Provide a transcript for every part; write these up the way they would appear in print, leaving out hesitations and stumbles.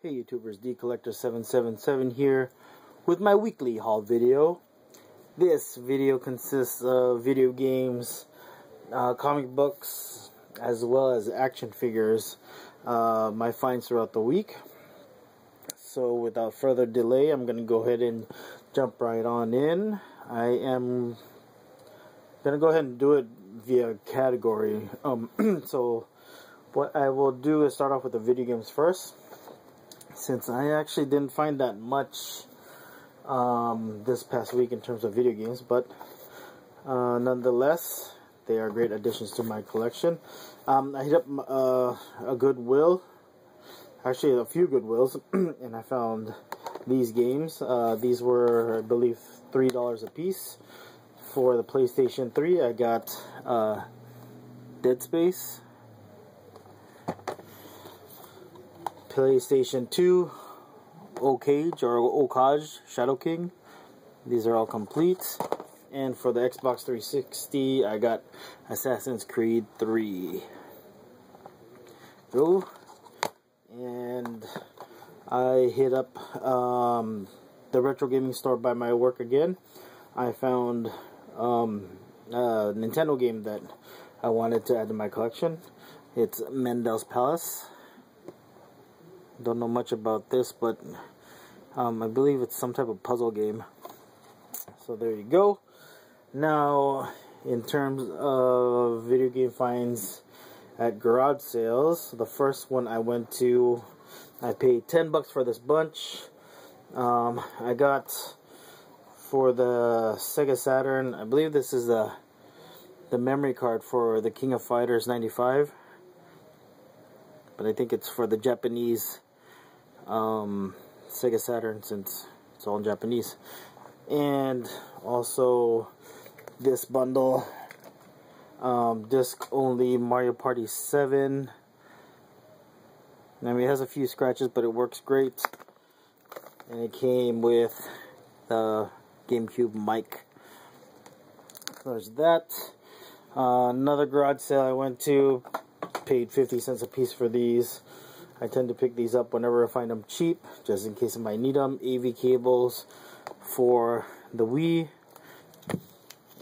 Hey YouTubers, DCollector777 here with my weekly haul video. This video consists of video games, comic books, as well as action figures, my finds throughout the week. So without further delay, I'm going to go ahead and jump right on in. I am going to go ahead and do it via category. So what I will do is start off with the video games first, since I actually didn't find that much this past week in terms of video games, but nonetheless, they are great additions to my collection. I hit up a Goodwill, actually a few Goodwills, and I found these games. These were, I believe, $3 a piece. For the PlayStation 3, I got Dead Space. PlayStation 2, Okage, Shadow King. These are all complete. And for the Xbox 360, I got Assassin's Creed 3. And I hit up the retro gaming store by my work again. I found a Nintendo game that I wanted to add to my collection. It's Mendel's Palace. Don't know much about this, but I believe it's some type of puzzle game. So there you go. Now, in terms of video game finds at garage sales, the first one I went to, I paid $10 for this bunch. I got for the Sega Saturn, I believe this is the memory card for the King of Fighters 95, but I think it's for the Japanese Sega Saturn, since it's all in Japanese. And also this bundle, disc only Mario Party 7. I mean, it has a few scratches, but it works great. And it came with the GameCube mic. So there's that. Another garage sale I went to, paid 50 cents a piece for these. I tend to pick these up whenever I find them cheap, just in case I might need them. AV cables for the Wii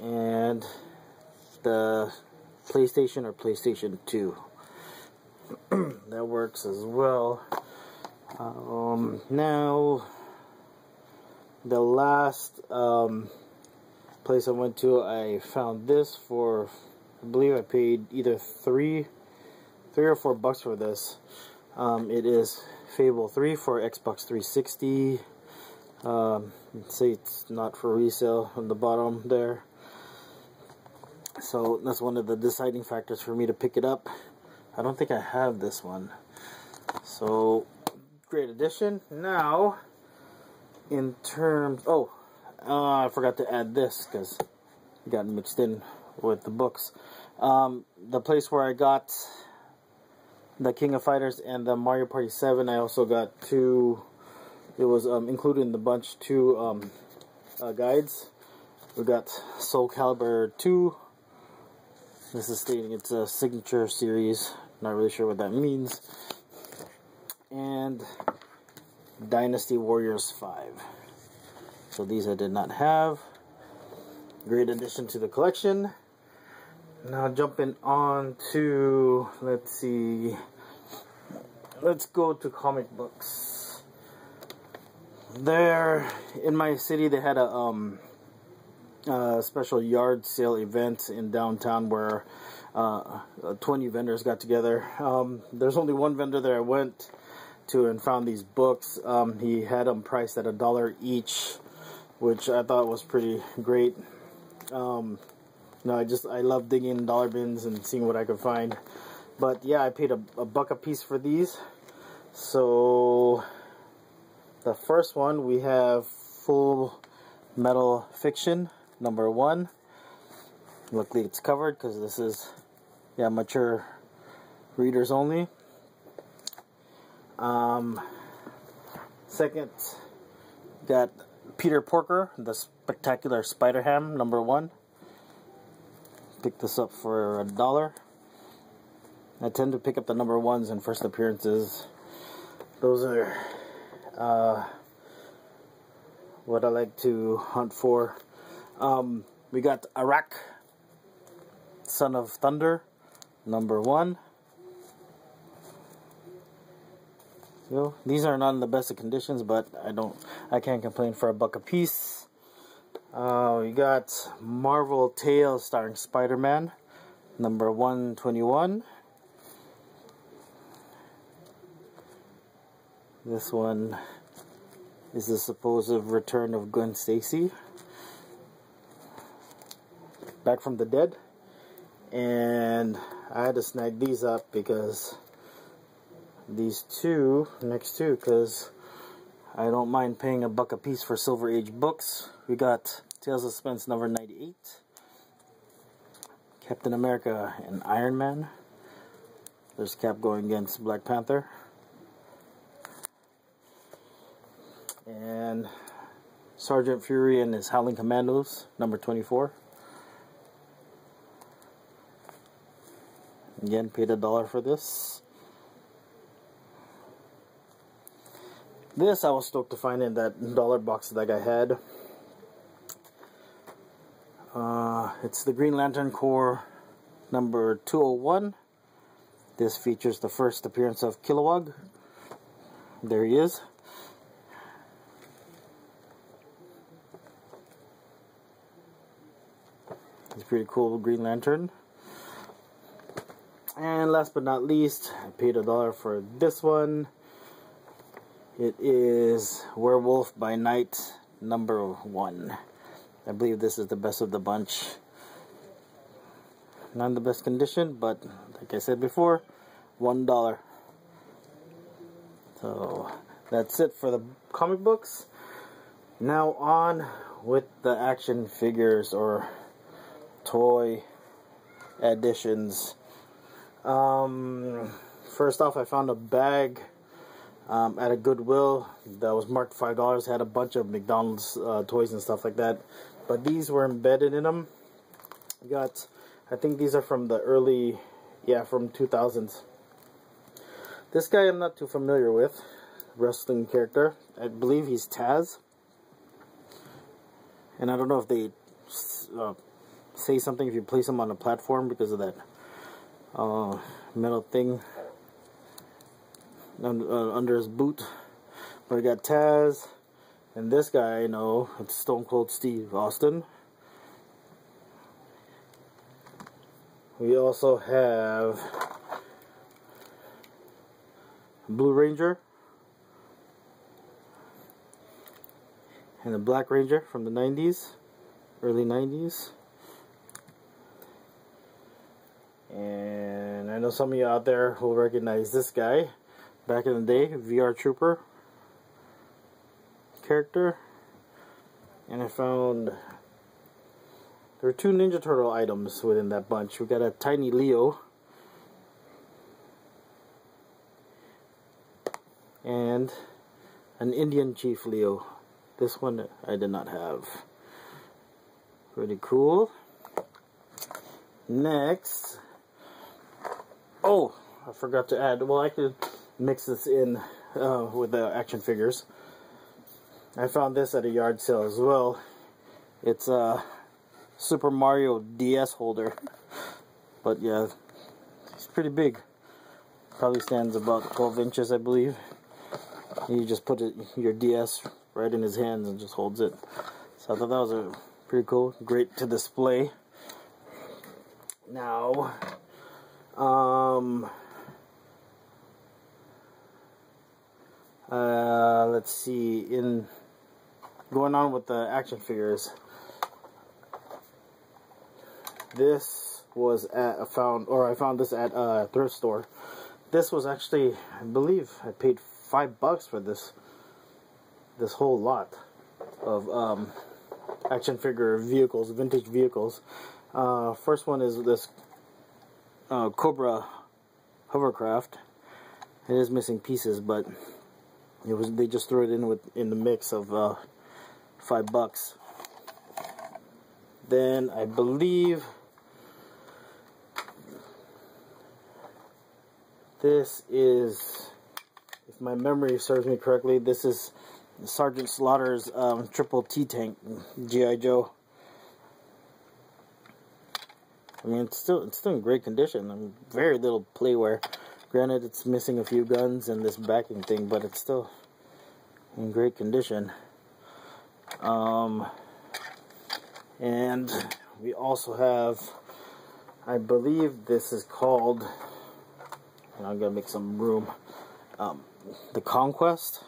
and the PlayStation or PlayStation 2. That works as well. Now, the last place I went to, I found this for, I believe I paid either $3 or $4 for this. It is Fable 3 for Xbox 360. Say it's not for resale on the bottom there. So that's one of the deciding factors for me to pick it up. I don't think I have this one. So, great addition. Now, in terms... I forgot to add this because it got mixed in with the books. The place where I got the King of Fighters and the Mario Party 7, I also got two, it was included in the bunch, two guides. We got Soul Calibur 2. This is stating it's a signature series, not really sure what that means. And Dynasty Warriors 5. So these I did not have. Great addition to the collection. Now jumping on to, let's see, let's go to comic books. There, in my city, they had a special yard sale event in downtown where 20 vendors got together. There's only one vendor that I went to and found these books. He had them priced at $1 each, which I thought was pretty great. I love digging in dollar bins and seeing what I could find. But yeah, I paid $1 a piece for these. So the first one, we have Full Metal Fiction #1. Luckily it's covered because this is, yeah, mature readers only. Second, got Peter Porker, The Spectacular Spider-Ham #1. Picked this up for $1. I tend to pick up the #1s and first appearances. those are what I like to hunt for. We got Iraq, Son of Thunder, #1. You know, these are not in the best of conditions, but I can't complain for $1 a piece. We got Marvel Tales starring Spider-Man, #121. This one is the supposed return of Gwen Stacy, back from the dead. And I had to snag these up because these two, next two, because I don't mind paying $1 a piece for Silver Age books. We got Tales of Suspense #98, Captain America and Iron Man. There's Cap going against Black Panther. And Sergeant Fury and his Howling Commandos, #24. Again, paid $1 for this. This I was stoked to find in that dollar box that I had. It's the Green Lantern Corps #201. This features the first appearance of Kilowog. There he is. He's pretty cool, Green Lantern. And last but not least, I paid $1 for this one. It is Werewolf by Night #1. I believe this is the best of the bunch. Not in the best condition, but like I said before, $1. So that's it for the comic books. Now on with the action figures or toy additions. First off, I found a bag at a Goodwill that was marked $5. Had a bunch of McDonald's toys and stuff like that, but these were embedded in them. Got, I think these are from the early, from 2000s. This guy I'm not too familiar with, wrestling character. I believe he's Taz, and I don't know if they say something if you place him on a platform because of that metal thing under his boot. But we got Taz, and this guy I know, it's Stone Cold Steve Austin. We also have Blue Ranger and the Black Ranger from the 90s, early 90s. And I know some of you out there will recognize this guy. Back in the day, VR Trooper character. And I found there were 2 Ninja Turtle items within that bunch. We got a Tiny Leo and an Indian Chief Leo. This one I did not have. Pretty cool. Next, oh, I forgot to add, well, I could mix this in with the action figures. I found this at a yard sale as well. It's a Super Mario DS holder, but yeah, it's pretty big. Probably stands about 12 inches, I believe. You just put your DS right in his hands and just holds it. So I thought that was pretty cool, great to display. Now, let's see, in going on with the action figures, this was at I found this at a thrift store. This was actually, I believe I paid $5 for this whole lot of action figure vehicles, vintage vehicles. First one is this Cobra hovercraft. It is missing pieces, but they just threw it in the mix of $5. Then I believe this is, if if my memory serves me correctly, this is Sergeant Slaughter's triple T tank G.I. Joe. I mean, it's still in great condition. I mean, very little playwear. Granted, it's missing a few guns and this backing thing, but it's still in great condition. And we also have, I believe this is called, and I'm gonna make some room, the Conquest.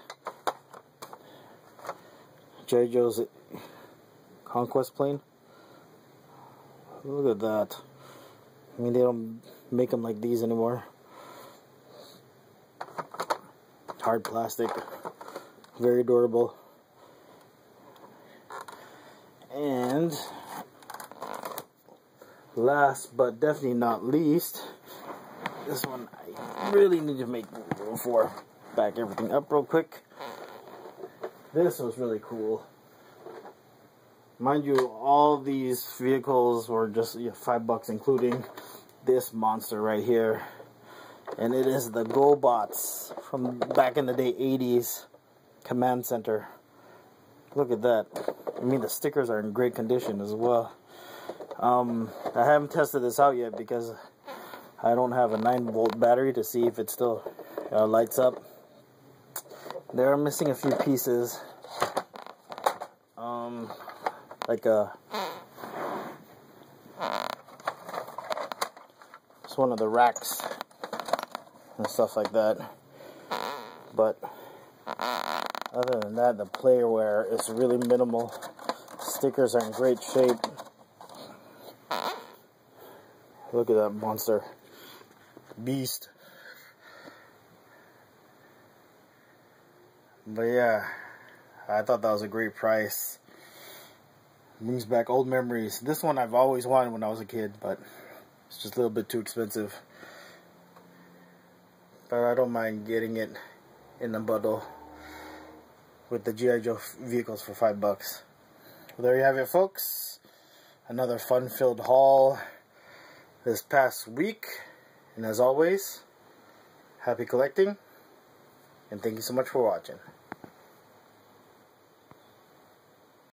G.I. Joe's Conquest plane. Look at that. I mean, they don't make them like these anymore. Hard plastic, very durable. And last but definitely not least, this one I really need to make room for. Back everything up real quick. This was really cool. Mind you, all these vehicles were just $5, including this monster right here. And it is the GoBots from back in the day, 80s command center. Look at that. I mean, the stickers are in great condition as well. I haven't tested this out yet because I don't have a 9-volt battery to see if it still lights up. They are missing a few pieces. Like it's one of the racks and stuff like that. But other than that, the playwear is really minimal. Stickers are in great shape. Look at that monster. Beast. But yeah, I thought that was a great price. Brings back old memories. This one I've always wanted when I was a kid, but it's just a little bit too expensive. But I don't mind getting it in the bundle with the G.I. Joe vehicles for $5. Well, there you have it, folks. Another fun-filled haul this past week. And as always, happy collecting. And thank you so much for watching.